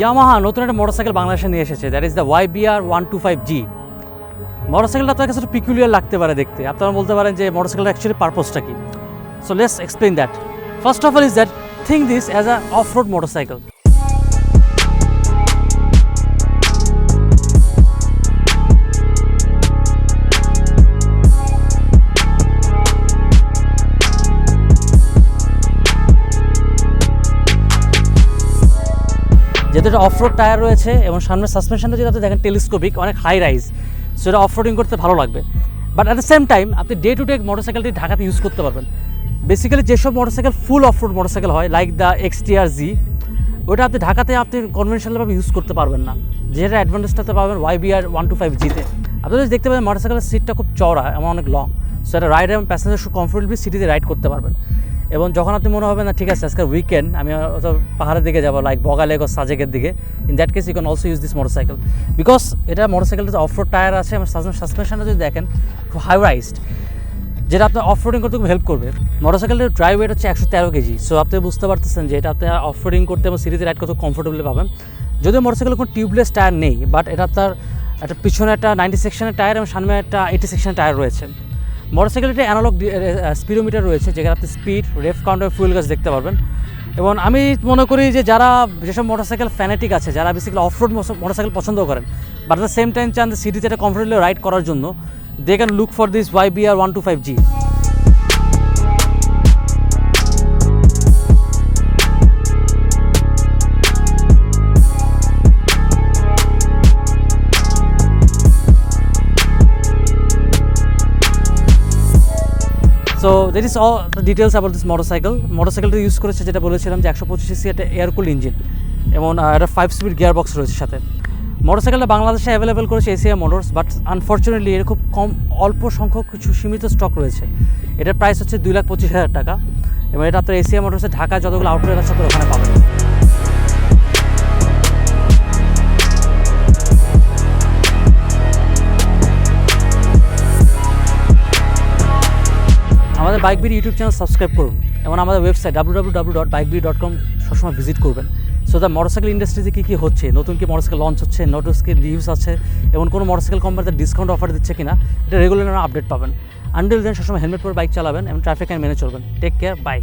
Yamaha নতুন একটা motorcycle বাংলাদেশে নিয়ে এসেছে, দ্যাট ইজ দ্য YBR125G। মোটরসাইকেলটা আপনার কাছে একটু পিকুলিয়ার লাগতে পারে দেখতে, আপনারা বলতে পারেন যে মোটরসাইকেলটা অ্যাকচুয়ালি পারপোজটা কি। So let's explain that. First of all is that think this as a of road motorcycle. যেহেতু এটা অফরোড টায়ার রয়েছে এবং সামনের সাসপেনশনটা যদি আপনি দেখেন টেলিস্কোপিক, অনেক হাই রাইজ, সো এটা অফরোডিং করতে ভালো লাগবে। But at the same time আপনি ডে টু ডে মোটরসাইকেলটি ঢাকাতে ইউজ করতে পারবেন। বেসিক্যালি যেসব মোটরসাইকেল ফুল অফরোড মোটরসাইকেল হয় লাইক দ্য XTR-Z, ওটা আপনি ঢাকাতে আপনি কনভেনশনালভাবে ইউজ করতে পারবেন না, যেটা অ্যাডভান্টেজটাতে পাবেন YBR125G-তে। আপনি যদি দেখতে পাবেন মোটরসাইকেলের সিটটা খুব চওড়া এবং অনেক লং, সো এটা রাইড এবং প্যাসেঞ্জার খুব কমফোর্টেবলি সিটিতে রাইড করতে পারবেন। এবং যখন আপনি মনে হবে না ঠিক আছে আজকের উইকেন্ড, আমি পাহাড়ের দিকে যাবো লাইক বগালেক ও সাজেকের দিকে, in that case you can also use this motorcycle because এটা মোটরসাইকেলটা অফরোড টায়ার আছে এবং সাসপেনশনটা যদি দেখেন খুব হাই রাইজড, যেটা আপনার অফরোডিং করতে খুব হেল্প করবে। মোটরসাইকেলের ড্রাইভ ওয়েট হচ্ছে 113 কেজি, সো আপনি বুঝতে পারতেছেন যে এটা আপনি অফরোডিং করতে এবং সিটিতে রাইড করতে কমফোর্টেবলি পাবেন। যদিও মোটরসাইকেলের কোনো টিউবলেস টায়ার নেই, বাট এটা আপনার একটা পিছনে একটা 90 সেকশনের টায়ার এবং সামনে একটা 80 সেকশনের টায়ার রয়েছে। মোটরসাইকেলটা অ্যানালগ স্পিডোমিটার রয়েছে, যেখানে আপনি স্পিড, রেফ কাউন্টার, ফুয়েল গাছ দেখতে পারবেন। এবং আমি মনে করি যে যেসব মোটরসাইকেল ফ্যানেটিক আছে, যারা বেসিক্যালি অফরোড মোটরসাইকেল পছন্দ করেন but at the same time চান সিটিতে একটা কমফোর্টেবলি রাইড করার জন্য, they can look for this YBR125G। So that is all the details about this motorcycle. মোটরসাইকেলটা ইউজ করেছে যেটা বলেছিলাম যে 125cc একটা এয়ারকুল ইঞ্জিন এবং একটা 5 স্পিড গিয়ার বক্স রয়েছে সাথে। মোটরসাইকেলটা বাংলাদেশে অ্যাভেলেবেল করেছে এসিআই মোটরস, বাট আনফর্চুনেটলি এর খুব অল্প সংখ্যক কিছু সীমিত স্টক রয়েছে। এটার প্রাইস হচ্ছে 2,25,000 টাকা এবং এটা আপনার এসিআই মোটরসে ঢাকা যতগুলো আউটলেট আছে ওখানে পাবেন। আমাদের বাইকবিডি ইউটিউব চ্যানেল সাবস্ক্রাইব করুন এবং আমাদের ওয়েবসাইট www.bikebidi.com সবসময় ভিজিট করবেন। সো দ্য মোটরসাইকেল ইন্ডাস্ট্রিতে কী হচ্ছে, নতুন কি মোটরসাইকেল লঞ্চ হচ্ছে, নতুন কি রিভিউস আছে এবং কোনো মোটরসাইকেল কোম্পানিতে ডিসকাউন্ট অফার দিচ্ছে কিনা, এটা রেগুলার আপডেট পাবেন। আনটিল দেন সবসময় হেলমেট পরে বাইক চালাবেন এবং ট্রাফিক আইন মেনে চলবেন। Take care, by.